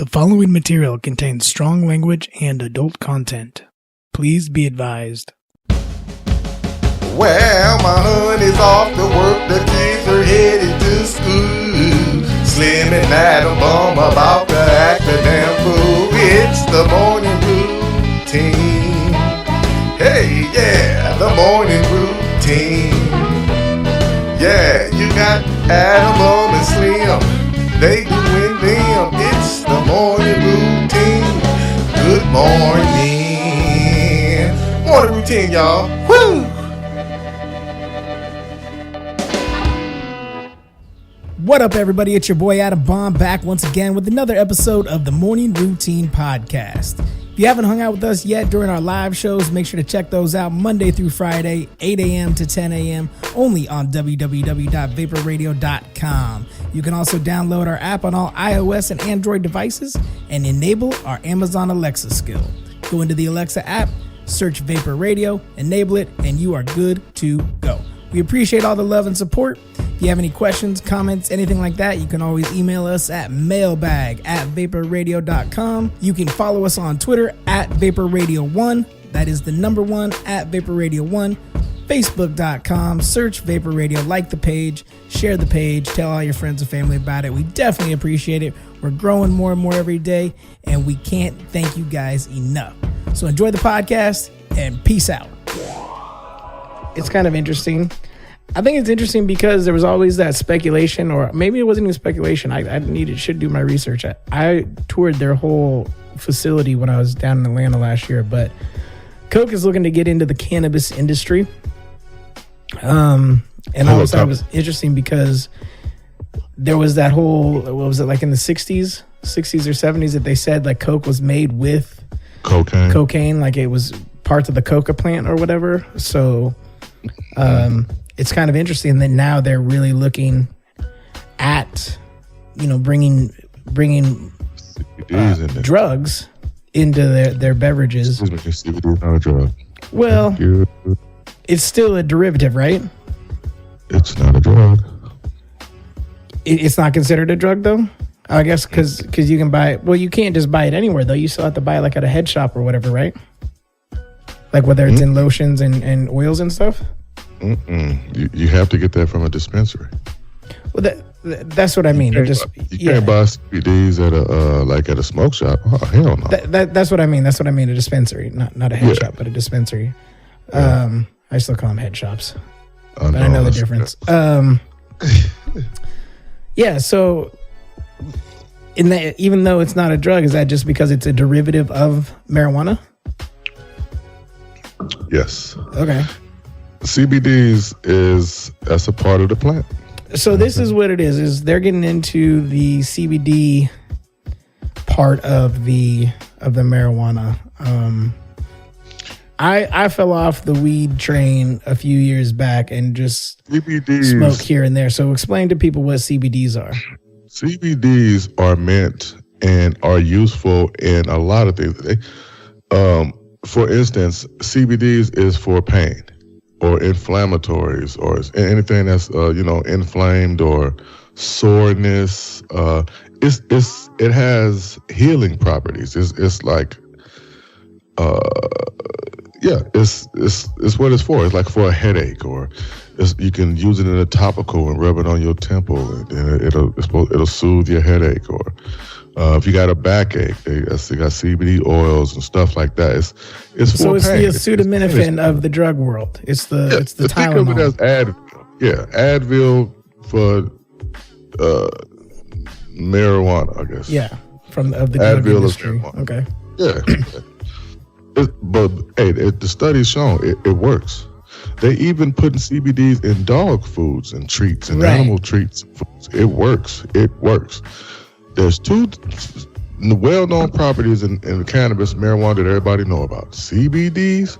The following material contains strong language and adult content. Please be advised. Well, my honey's off to work, the kids are headed to school. Slim and Adam Bum about to act a damn fool. It's the morning routine. Hey, yeah, the morning routine. Yeah, you got Adam Bum and Slim. They doing them. It's the morning routine. Good morning. Morning routine, y'all. Woo! What up, everybody? It's your boy Adam Bomb back once again with another episode of the Morning Routine Podcast. If you haven't hung out with us yet during our live shows, make sure to check those out Monday through Friday, 8 a.m. to 10 a.m. only on www.vaporradio.com. You can also download our app on all iOS and Android devices and enable our Amazon Alexa skill. Go into the Alexa app, search Vapor Radio, enable it, and you are good to go. We appreciate all the love and support. If you have any questions, comments, anything like that, you can always email us at mailbag@vaporradio.com. You can follow us on Twitter at VaporRadio1. That is the number 1 at VaporRadio1. Facebook.com, search Vapor Radio, like the page, share the page, tell all your friends and family about it. We definitely appreciate it. We're growing more and more every day, and we can't thank you guys enough. So enjoy the podcast, and peace out. It's kind of interesting. I think it's interesting because there was always that speculation, or maybe it wasn't even speculation. I should do my research. I toured their whole facility when I was down in Atlanta last year, but Coke is looking to get into the cannabis industry. And I was interesting because there was that whole, what was it, like in the 60s or 70s that they said like Coke was made with cocaine, like it was parts of the coca plant or whatever. So it's kind of interesting that now they're really looking at, bringing drugs into their beverages. CBD is not a drug. Well, it's still a derivative, right? It's not a drug. It's not considered a drug, though? I guess because you can buy it. Well, you can't just buy it anywhere, though. You still have to buy it like at a head shop or whatever, right? Like whether it's in lotions and oils and stuff? You have to get that from a dispensary. Well, that's what I mean. You can't buy CBDs at a smoke shop. Oh, hell no. That's what I mean. That's what I mean. A dispensary, not a head shop, but a dispensary. Yeah. I still call them head shops, but I know the difference. Yeah. So, even though it's not a drug, is that just because it's a derivative of marijuana? Yes. Okay. CBDs that's a part of the plant. So this is what it is they're getting into the CBD part of the marijuana. I fell off the weed train a few years back and just smoke here and there. So explain to people what CBDs are. CBDs are meant and are useful in a lot of things. For instance, CBDs is for pain or inflammatories or anything that's inflamed or soreness. It has healing properties. It's like it's what it's for. It's like for a headache, or you can use it in a topical and rub it on your temple, and it'll soothe your headache. Or if you got a backache, they got CBD oils and stuff like that. It's so for it's pain. the acetaminophen of the drug world. It's the Tylenol. Think of it as Advil. Yeah, Advil for marijuana, I guess. Yeah, of the drug Advil industry. Okay. Yeah. But the study's shown it works. They even putting CBDs in dog foods and treats and animal treats. It works. There's two well-known properties in cannabis, marijuana that everybody know about: CBDs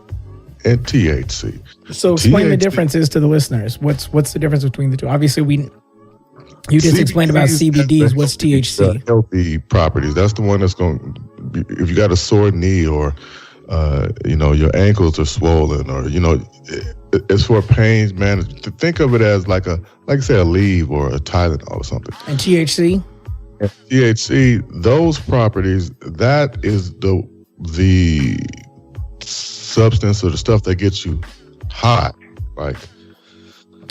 and THC. So explain the differences to the listeners. What's the difference between the two? Obviously, you just explained about CBDs. What's THC? Healthy properties. That's the one that's going. If you got a sore knee or your ankles are swollen, or it's for pain management. Think of it as like a leave or a Tylenol or something. And THC? THC, those properties, that is the substance or the stuff that gets you high. Like,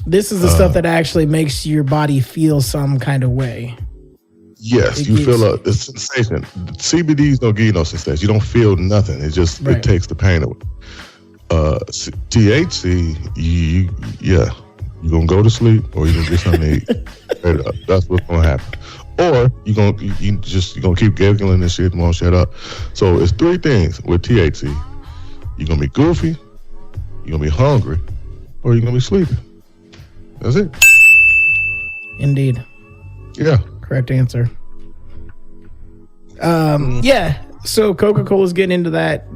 this is the stuff that actually makes your body feel some kind of way. Yes, you feel a sensation. CBDs don't give you no sensation. You don't feel nothing. It just it takes the pain away. THC, you're gonna go to sleep or you're gonna get something to eat. Straight up. That's what's gonna happen. Or you're gonna keep giggling and shit and won't shut up. So it's three things with THC. You're gonna be goofy, you're gonna be hungry, or you're gonna be sleeping. That's it. Indeed. Yeah. Correct answer. Yeah. So Coca-Cola's getting into that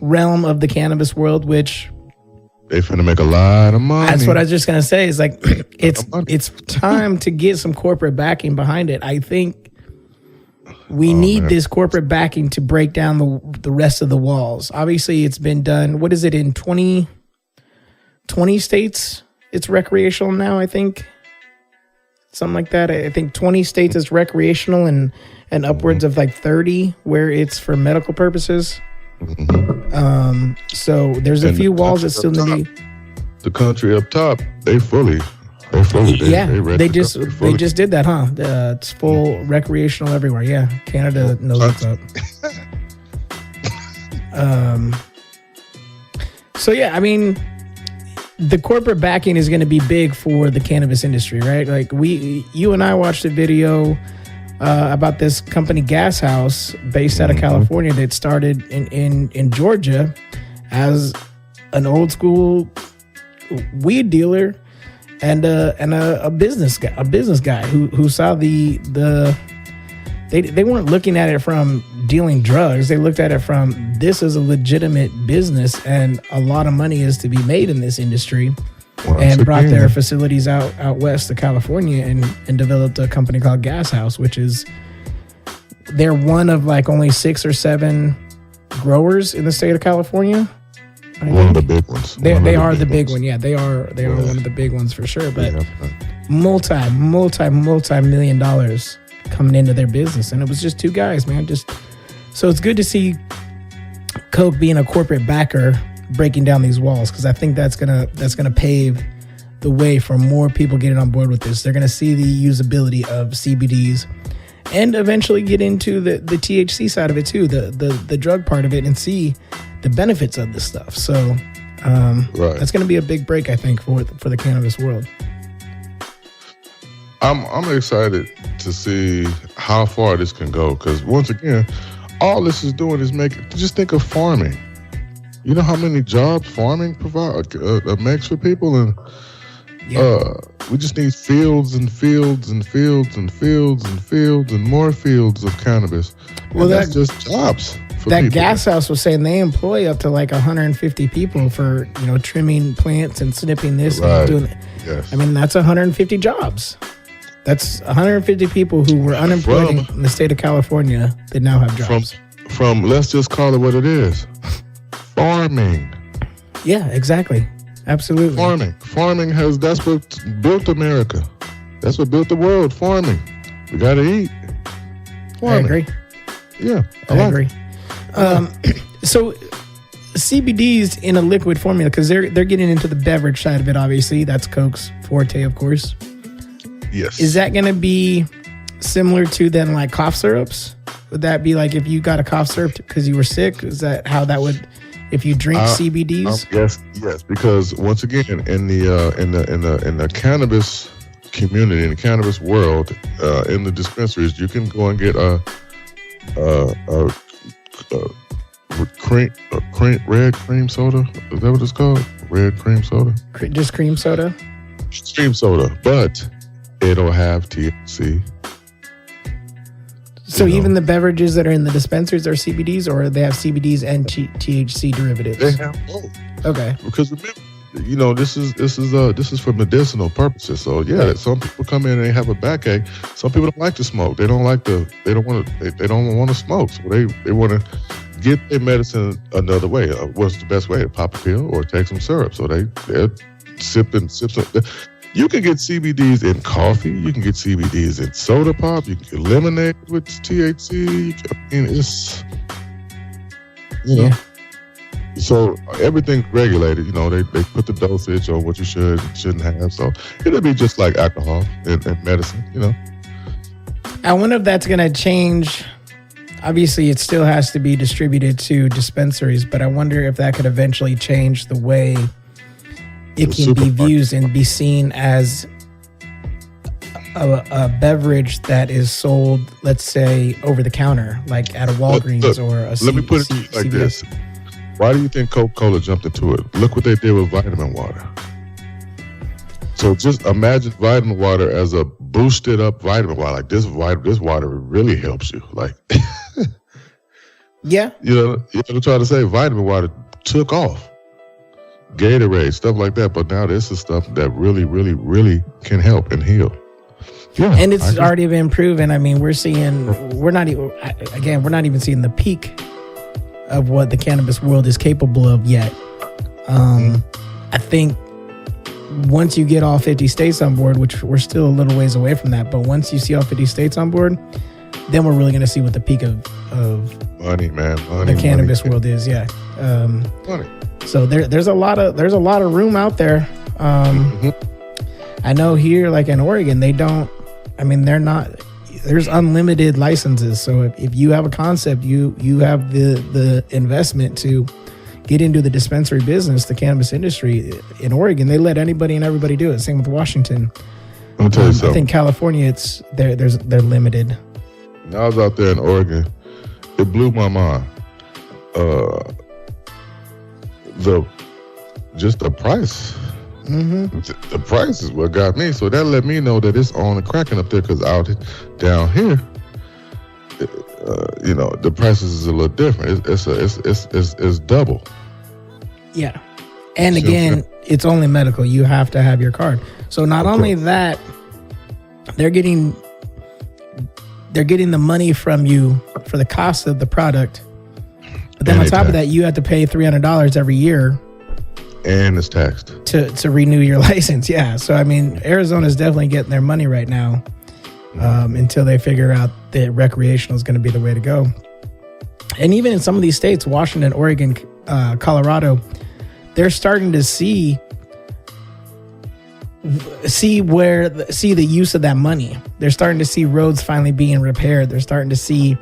realm of the cannabis world, which they finna make a lot of money. That's what I was just gonna say. Is like it's time to get some corporate backing behind it. I think we need this corporate backing to break down the rest of the walls. Obviously, it's been done. What is it in 20 states? It's recreational now, I think. Something like that. I think 20 states is recreational and upwards of like 30 where it's for medical purposes. So there's a few walls that still need. The country up top, they fully. They just did that, huh? It's full recreational everywhere. Yeah, Canada knows what's up. So yeah, I mean, the corporate backing is going to be big for the cannabis industry, right? Like you and I watched a video about this company Gas House based out of California that started in Georgia as an old school weed dealer and a business guy who saw they weren't looking at it from dealing drugs. They looked at it from, this is a legitimate business and a lot of money is to be made in this industry. And brought their facilities out west to California and developed a company called Gas House, which is, they're one of like only 6 or 7 growers in the state of California. One of the big ones. They are the big one. Yeah, they are one of the big ones for sure. But multi-million dollars coming into their business. And it was just 2 guys, man. So it's good to see Coke being a corporate backer breaking down these walls, because I think that's gonna pave the way for more people getting on board with this. They're gonna see the usability of CBDs and eventually get into the THC side of it too, the drug part of it, and see the benefits of this stuff. So that's gonna be a big break, I think, for the cannabis world. I'm excited to see how far this can go, because once again, all this is doing is just think of farming. You know how many jobs farming makes for people, and we just need fields and fields and fields and fields and fields and more fields of cannabis. Well, that's just jobs. That Gas House was saying they employ up to like 150 people for trimming plants and snipping this and doing it. Yes. I mean, that's 150 jobs. That's 150 people who were unemployed in the state of California that now have jobs. From let's just call it what it is. Farming. Yeah, exactly. Absolutely. Farming that's what built America. That's what built the world. Farming. We got to eat. Farming. I agree. Yeah, I agree. So CBD's in a liquid formula, because they're getting into the beverage side of it, obviously. That's Coke's forte, of course. Yes. Is that going to be similar to then like cough syrups? Would that be like if you got a cough syrup because you were sick? Is that how that would, if you drink CBDs? Yes, because once again, in the cannabis community, in the cannabis world, in the dispensaries, you can go and get a red cream soda. Is that what it's called? Red cream soda? Just cream soda? Cream soda, but it'll have THC. So even the beverages that are in the dispensaries are CBDs, or they have CBDs and THC derivatives? They have both. Okay. Because remember, this is for medicinal purposes. So yeah, some people come in and they have a backache. Some people don't like to smoke. They don't want to smoke. So they want to get their medicine another way. What's the best way? Pop a pill or take some syrup. So they're sip some. You can get CBDs in coffee. You can get CBDs in soda pop. You can get lemonade with THC. It's, Yeah. So everything's regulated. They put the dosage on what you should and shouldn't have. So it'll be just like alcohol and medicine, I wonder if that's going to change. Obviously, it still has to be distributed to dispensaries, but I wonder if that could eventually change the way it can be viewed and be seen as a beverage that is sold, let's say, over the counter, like at a Walgreens or a Let me put it to you like this. Why do you think Coca-Cola jumped into it? Look what they did with vitamin water. So just imagine vitamin water as a boosted up vitamin water. Like this water really helps you. Like, yeah. I'm trying to say vitamin water took off. Gatorade, stuff like that. But now this is stuff that really, really, really can help and heal. Yeah, and it's already been proven. I mean, we're not even seeing the peak of what the cannabis world is capable of yet. I think once you get all 50 states on board, which we're still a little ways away from that, but once you see all 50 states on board, then we're really going to see what the peak of money, man, the cannabis world is. Yeah. Money. So there's a lot of room out there. I know here, like in Oregon, there's unlimited licenses. So if you have a concept, you have the investment to get into the dispensary business, the cannabis industry. In Oregon, they let anybody and everybody do it. Same with Washington. I'll tell you something. I think California, they're limited. When I was out there in Oregon, it blew my mind. The price. The price is what got me. So that let me know that it's on and cracking up there, because down here, the prices is a little different. It's double. Yeah. And again, it's only medical. You have to have your card. So not only that, they're getting the money from you for the cost of the product. But then on top of that, you have to pay $300 every year. And it's taxed. To renew your license. Yeah. So, I mean, Arizona's definitely getting their money right now until they figure out that recreational is going to be the way to go. And even in some of these states, Washington, Oregon, Colorado, they're starting to see the use of that money. They're starting to see roads finally being repaired. They're starting to see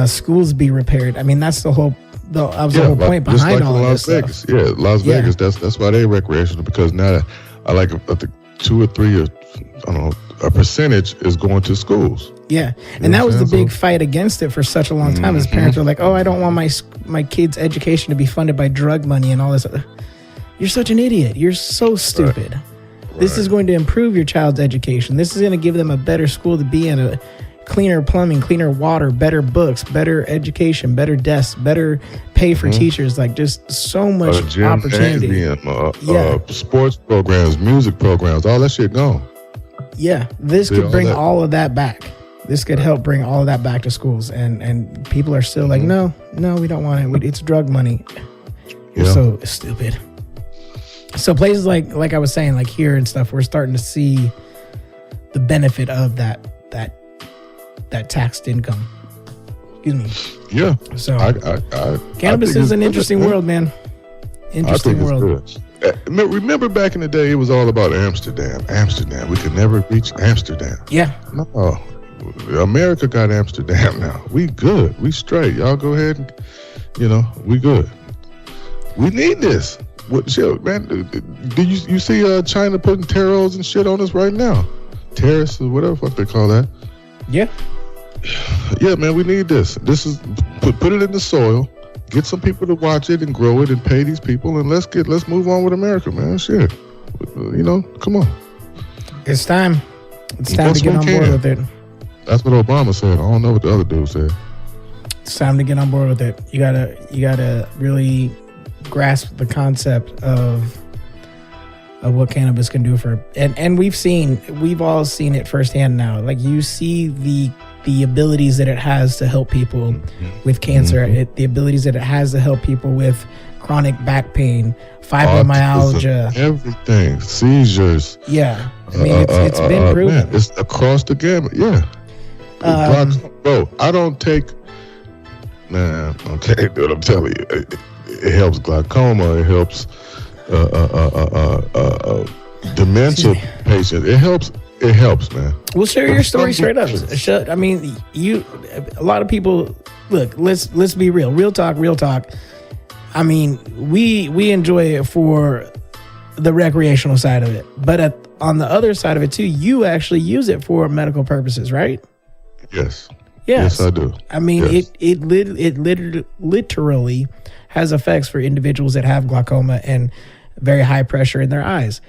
schools be repaired. I mean, that's the whole point behind all of this Vegas. stuff. Yeah, Las Vegas. That's why they're recreational, because now I think 2 or 3 or I don't know, a percentage is going to schools. Yeah, and that was the big fight against it for such a long time. As parents were like, "Oh, I don't want my kid's education to be funded by drug money and all this." You're such an idiot. You're so stupid. Right. This is going to improve your child's education. This is going to give them a better school to be in, a cleaner plumbing, cleaner water, better books, better education, better desks, better pay for teachers. Like, just so much opportunity. Sports programs, music programs, all that shit gone. Yeah, this could bring all of that back. This could help bring all of that back to schools, and people are still like, no, we don't want it. It's drug money. You're so stupid. So places like I was saying, like here and stuff, we're starting to see the benefit of that taxed income. Excuse me. Yeah. So cannabis is an interesting world, man. Interesting world. Remember back in the day, it was all about Amsterdam. We could never reach Amsterdam. Yeah. No. America got Amsterdam now. We good. We straight. Y'all go ahead and, we good. We need this. What shit, man? Do you see China putting tariffs and shit on us right now? Tariffs or whatever the fuck they call that. Yeah. Yeah, man, we need this. This is put it in the soil. Get some people to watch it and grow it and pay these people, and let's move on with America, man. Shit. Come on. It's time. It's time to get on board with it. That's what Obama said. I don't know what the other dude said. It's time to get on board with it. You gotta really grasp the concept of what cannabis can do for, and we've all seen it firsthand now. Like, you see the the abilities that it has to help people with cancer, the abilities that it has to help people with chronic back pain, fibromyalgia, autism, everything, seizures. Yeah, I mean it's been proven. Man, it's across the gamut. Yeah, bro. I don't take. Nah, okay, dude. I'm telling you, it helps glaucoma. It helps dementia patients. It helps. It helps, man. We'll share your story straight up. I mean, a lot of people. Look, let's be real. Real talk. I mean, we enjoy it for the recreational side of it, but on the other side of it too, you actually use it for medical purposes, right? Yes. Yes, I do. I mean, yes. it literally has effects for individuals that have glaucoma and very high pressure in their eyes,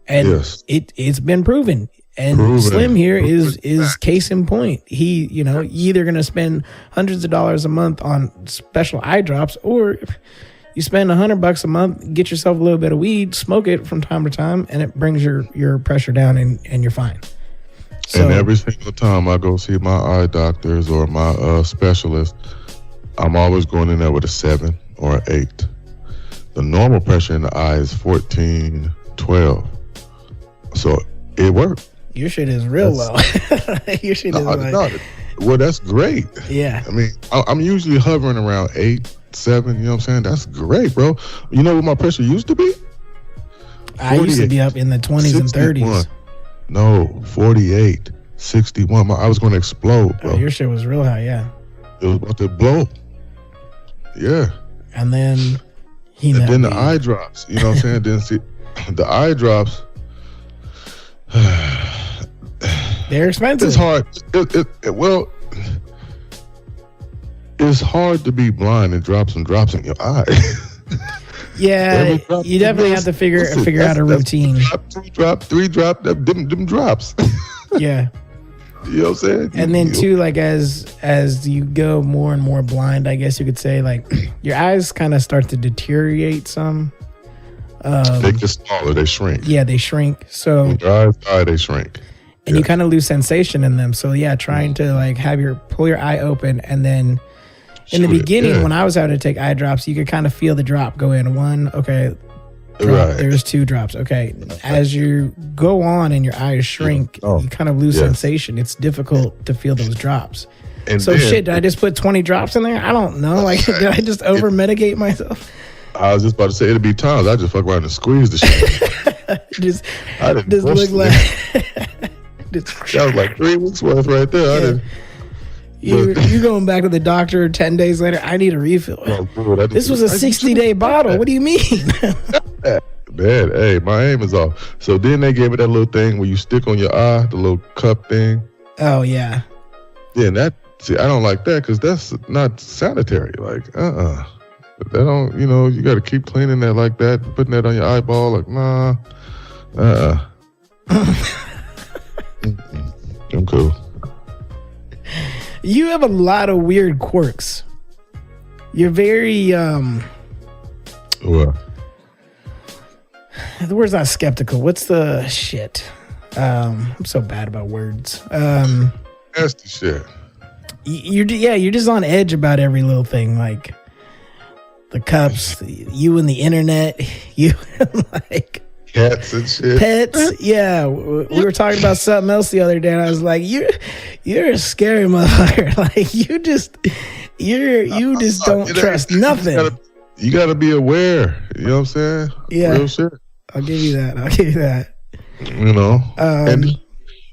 and it's been proven. And Slim here is case in point. He, you're either going to spend hundreds of dollars a month on special eye drops, or you spend $100 a month, get yourself a little bit of weed, smoke it from time to time, and it brings your pressure down and you're fine. So, and every single time I go see my eye doctors or my specialist, I'm always going in there with a 7 or an 8. The normal pressure in the eye is 14, 12. So it worked. Your shit is real low. Your shit is like... Well, that's great. Yeah. I mean, I'm usually hovering around 8, 7. You know what I'm saying? That's great, bro. You know what my pressure used to be? I used to be up in the 20s and 30s. No, 48, 61. I was going to explode, bro. Oh, your shit was real high, yeah. It was about to blow. Yeah. And then then the eye drops. You know what I'm saying? Then see the eye drops. They're expensive. It's hard. It's hard to be blind and drop some drops in your eye. Yeah, you definitely have to figure out a routine. Three drop, them drops. Yeah. You know what I'm saying? And then too, like as you go more and more blind, I guess you could say, like your eyes kind of start to deteriorate some. They get smaller, they shrink. Yeah, they shrink. So when your eyes die, they shrink. And you kind of lose sensation in them. So yeah, trying to like pull your eye open, and then in the beginning when I was having to take eye drops, you could kind of feel the drop go in. 1, okay, drop, right. There's 2 drops. Okay, as you go on and your eyes shrink, you kind of lose sensation. It's difficult to feel those drops. And so did I just put 20 drops in there? I don't know. Like, did I just over medicate myself? I was just about to say, it'd be times I just fuck around and squeeze the shit. just look like that was like 3 weeks worth right there. Yeah. You're going back to the doctor 10 days later. I need a refill. Oh, bro, this was a 60-day bottle. What do you mean? Man, hey, my aim is off. So then they gave me that little thing where you stick on your eye, the little cup thing. Oh yeah. Yeah, and I don't like that because that's not sanitary. Like, That don't, you got to keep cleaning that like that, putting that on your eyeball. Like, nah, I'm cool. You have a lot of weird quirks. You're very What? The word's not skeptical. What's the shit? I'm so bad about words. Nasty shit. You're just on edge about every little thing, like the cups, you and the internet, you like cats and shit. Pets, yeah. We were talking about something else the other day, and I was like, "You're a scary motherfucker. Like you just don't trust nothing." You gotta be aware. You know what I'm saying? Yeah. Real shit. I'll give you that. And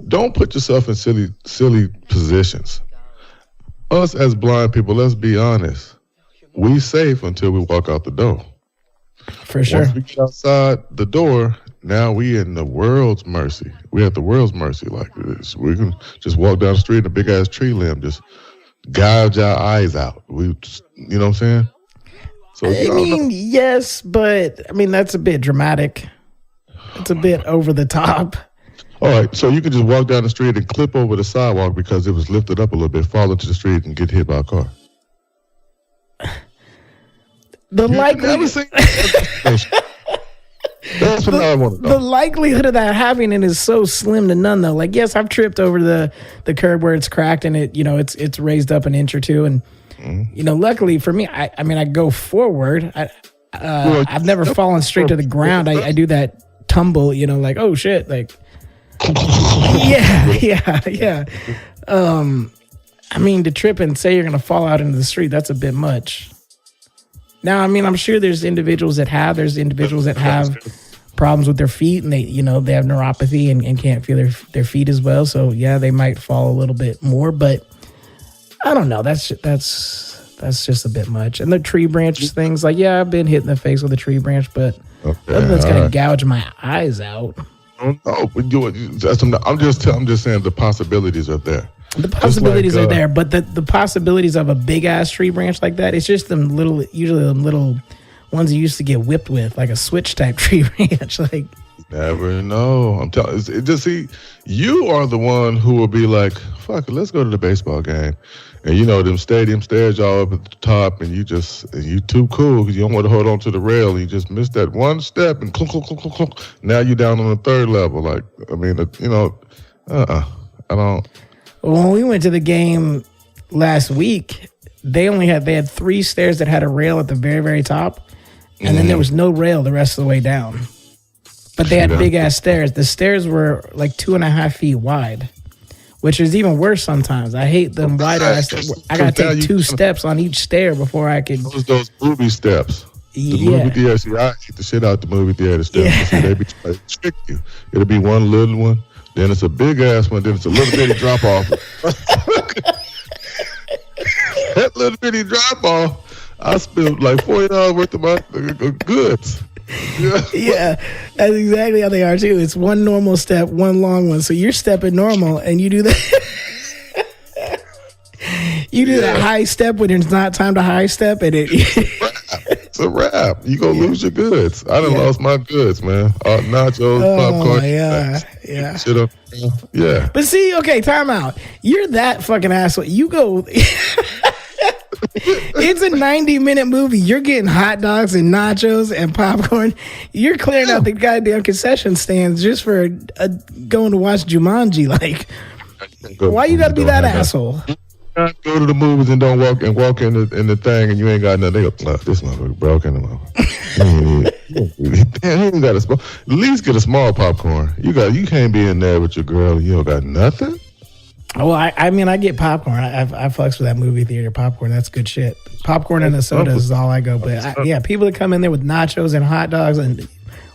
don't put yourself in silly positions. Us as blind people, let's be honest. We safe until we walk out the door. For sure. Once we get outside the door, now we in the world's mercy. We at the world's mercy like this. We can just walk down the street and a big ass tree limb just gouge our eyes out. You know what I'm saying? So yes, but that's a bit dramatic. It's a bit over the top. All right, so you can just walk down the street and clip over the sidewalk because it was lifted up a little bit, fall into the street and get hit by a car. That's what I want to The know. likelihood of that happening is so slim to none, though. Like, yes, I've tripped over the curb where it's cracked and it's raised up an inch or two, and luckily for me, I mean, I go forward. I've never fallen straight to the ground. I do that tumble, like, oh shit, like, yeah. I mean, to trip and say you're gonna fall out into the street, that's a bit much. Now, I mean, I'm sure there's individuals that have problems with their feet, and they have neuropathy and can't feel their feet as well. So yeah, they might fall a little bit more, but I don't know. That's just a bit much. And the tree branch things, like, yeah, I've been hit in the face with a tree branch, but nothing that's gonna gouge my eyes out. No, I'm just saying the possibilities are there. The possibilities are there, but the possibilities of a big ass tree branch like that, it's just usually them little ones you used to get whipped with, like a switch type tree branch. Like, never know. I'm telling you, you are the one who will be like, fuck it, let's go to the baseball game. And them stadium stairs all up at the top, and you too cool because you don't want to hold on to the rail, and you just missed that one step and clunk, clunk, clunk, clunk, clunk. Now you're down on the third level. Like, I mean, I don't. When we went to the game last week, they had 3 stairs that had a rail at the very, very top, and then there was no rail the rest of the way down. But they had big ass stairs. The stairs were like 2.5 feet wide, which is even worse sometimes. I hate them wider ass. I gotta take 2 steps on each stair before I can. Those movie steps. The movie theater. See, I hate the shit out the movie theater steps. Yeah. See, they be trying to trick you. It'll be one little one. Then it's a big ass one. Then it's a little bitty drop off. That little bitty drop off, I spent like $40 worth of my goods. Yeah, that's exactly how they are too. It's one normal step, one long one. So you're stepping normal, and you do that. You do that high step when it's not time to high step, and it's a wrap. You gonna lose your goods. I done lost my goods, man. Nachos, popcorn. Yeah. Shit up. Yeah. But see, okay, time out. You're that fucking asshole. You go. It's a 90-minute movie. You're getting hot dogs and nachos and popcorn. You're clearing out the goddamn concession stands just for going to watch Jumanji. Like, why you gotta be that asshole? Go to the movies and don't walk in the thing, and you ain't got nothing. They go, this motherfucker broke in the mouth. Damn, he ain't got at least get a small popcorn. You can't be in there with your girl and you don't got nothing. Oh, I mean, I get popcorn. I fucks with that movie theater popcorn. That's good shit. Popcorn and a soda is all I go. But people that come in there with nachos and hot dogs, and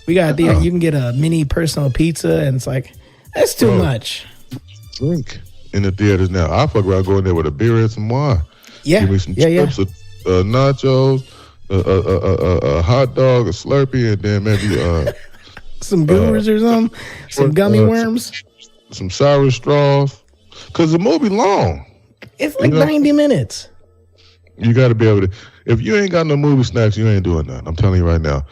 we got there. You can get a mini personal pizza, and it's like, that's too much. Drink in the theaters now. I fuck around going there with a beer and some wine. Yeah, give me some chips, nachos, a hot dog, a Slurpee, and then maybe some goobers or something, some gummy worms, some sour straws. Cause the movie long. It's like 90 minutes. You got to be able to. If you ain't got no movie snacks, you ain't doing nothing. I'm telling you right now.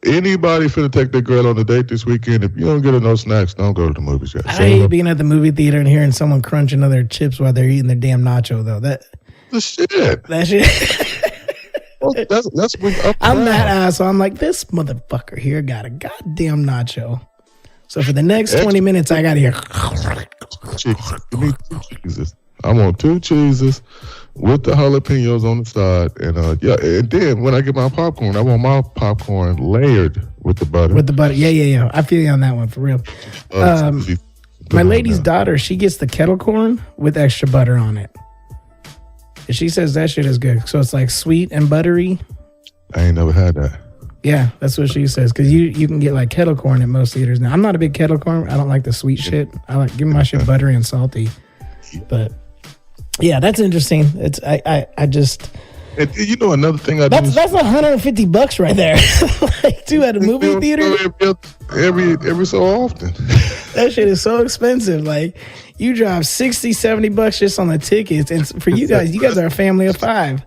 Anybody finna take their girl on a date this weekend? If you don't get her no snacks, don't go to the movies yet. I hate being at the movie theater and hearing someone crunching other chips while they're eating their damn nacho, though. The shit. That shit. That's when I'm that asshole. I'm like, this motherfucker here got a goddamn nacho. So for the next 20 minutes, I got to hear. Give me 2 cheeses. I want 2 cheeses with the jalapenos on the side, and and then when I get my popcorn, I want my popcorn layered with the butter. With the butter, yeah. I feel you on that one for real. My lady's daughter, she gets the kettle corn with extra butter on it. And she says that shit is good. So it's like sweet and buttery. I ain't never had that. Yeah, that's what she says. Because you can get like kettle corn at most theaters now. I'm not a big kettle corn. I don't like the sweet shit. I like give me my shit buttery and salty. But yeah, that's interesting. It's I just. And you know another thing I do. That's $150 right there. Like, two at a movie theater. Every so often. That shit is so expensive. Like, you drop $60-$70 just on the tickets, and for you guys are a family of 5.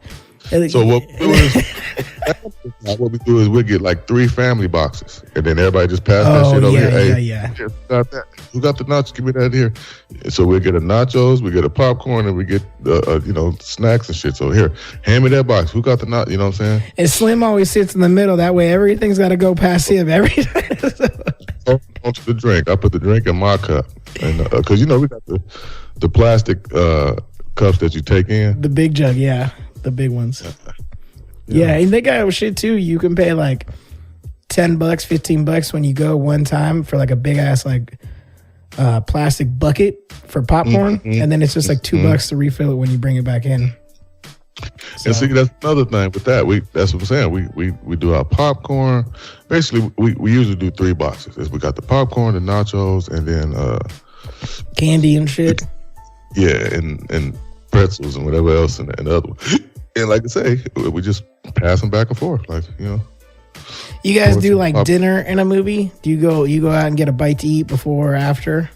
So what we do is we get like 3 family boxes, and then everybody just pass that shit over here. Yeah. Who got that? Who got the nachos? Give me that here. So we get a nachos, we get a popcorn, and we get snacks and shit. So here, hand me that box. Who got the nachos? You know what I'm saying? And Slim always sits in the middle. That way, everything's got to go past him every time. Onto the drink. I put the drink in my cup, and because we got the plastic cups that you take in. The big jug, yeah, the big ones. Yeah, and they got shit too. You can pay like $10, $15 when you go one time for like a big ass like plastic bucket for popcorn, and then it's just like $2 to refill it when you bring it back in. So. And see, that's another thing with that. That's what I'm saying. We do our popcorn. Basically, we usually do 3 boxes. We got the popcorn, the nachos, and then candy and shit. Yeah, and pretzels and whatever else and the other one. And like I say, we just pass them back and forth, like You guys do like dinner in a movie? Do you go out and get a bite to eat before or after?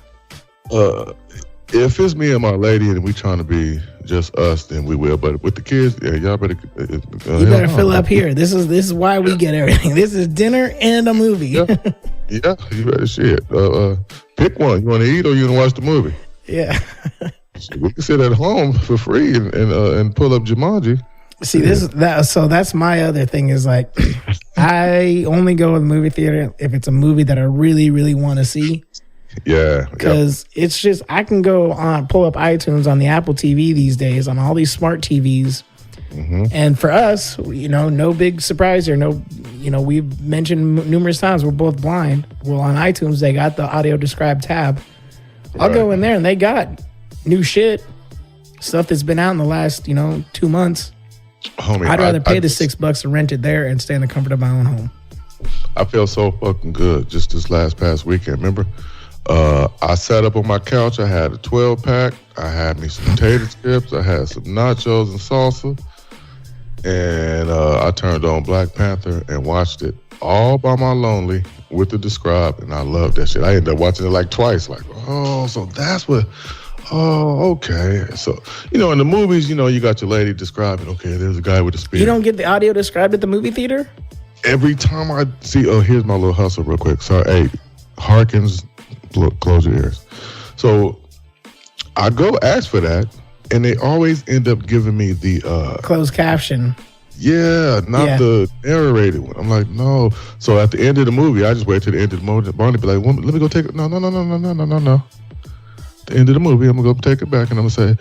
If it's me and my lady and we trying to be just us, then we will. But with the kids, yeah, y'all better. You better fill up here. This is why we get everything. This is dinner and a movie. Yeah, you better shit. Pick one. You want to eat or you want to watch the movie? Yeah. We can sit at home for free and pull up Jumanji. See, that's my other thing is like, I only go to the movie theater if it's a movie that I really, really want to see. Yeah. Because it's just, I can go pull up iTunes on the Apple TV these days on all these smart TVs. Mm-hmm. And for us, no big surprise here. We've mentioned numerous times we're both blind. Well, on iTunes, they got the audio describe tab. I'll go in there and they got new shit, stuff that's been out in the last, 2 months. Homie, I'd rather pay the $6 to rent it there and stay in the comfort of my own home. I feel so fucking good just this past weekend. Remember, I sat up on my couch. I had a 12-pack. I had me some potato chips. I had some nachos and salsa. And I turned on Black Panther and watched it all by my lonely with the describe. And I loved that shit. I ended up watching it like twice. Like, oh, so that's what... Oh, okay. So, in the movies, you got your lady describing, okay, there's a guy with a spear. You don't get the audio described at the movie theater? Every time I see, here's my little hustle real quick. Sorry, hey, Harkins, close your ears. So, I go ask for that, and they always end up giving me the... closed caption. Yeah, not the narrated one. I'm like, no. So, at the end of the movie, I just wait till the end of the movie. Barney be like, let me go take it. No. End of the movie, I'm gonna go take it back and I'm gonna say,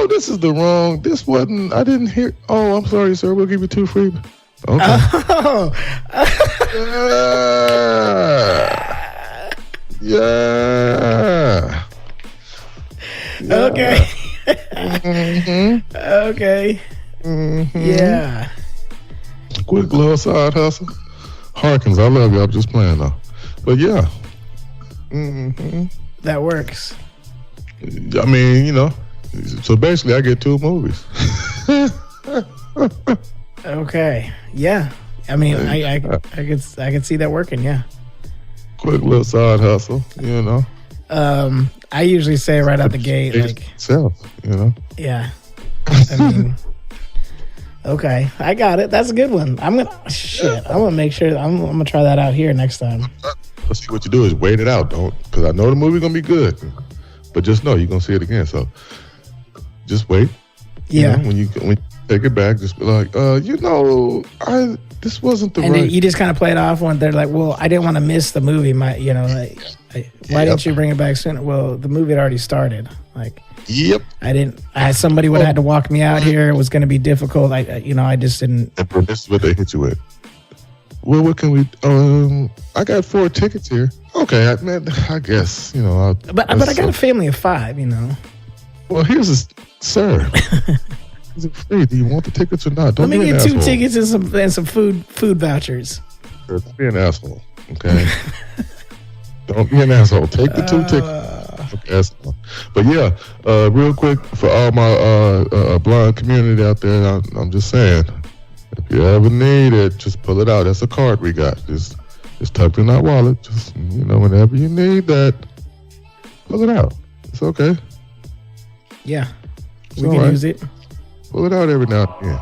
this is this wasn't, I didn't hear. Oh, I'm sorry, sir. We'll give you 2 free. Okay. Oh. Yeah. Okay. Mm-hmm. Okay. Mm-hmm. Yeah. Quick little side hustle. Harkins, I love you. I'm just playing though. But yeah. Mm-hmm. That works. I mean, so basically I get 2 movies. Okay. Yeah. I mean, I could see that working, yeah. Quick little side hustle, I usually say right out the gate, like self, Yeah. I mean, okay. I got it. That's a good one. I'm gonna make sure I'm gonna try that out here next time. Let's see what you do is wait it out, because I know the movie's gonna be good. But just know you're gonna see it again. So just wait. Yeah. When you take it back, just be like, this wasn't the right. And you just kind of play it off when they're like, well, I didn't want to miss the movie. Why didn't you bring it back sooner? Well, the movie had already started. Like, yep. I had somebody would have had to walk me out here. It was going to be difficult. I just didn't. And this is what they hit you with. Well, what can we? I got 4 tickets here. Okay, I guess But I got a family of 5. Well, here's sir. Is it free? Do you want the tickets or not? Let me get 2 tickets and some food vouchers. Don't be an asshole, okay? Don't be an asshole. Take the 2 tickets. Okay, but yeah, real quick for all my blind community out there, I'm just saying, if you ever need it, just pull it out. That's a card we got. Just tucked in that wallet. Just whenever you need that, pull it out. It's okay. Yeah, we can use it. Pull it out every now and again.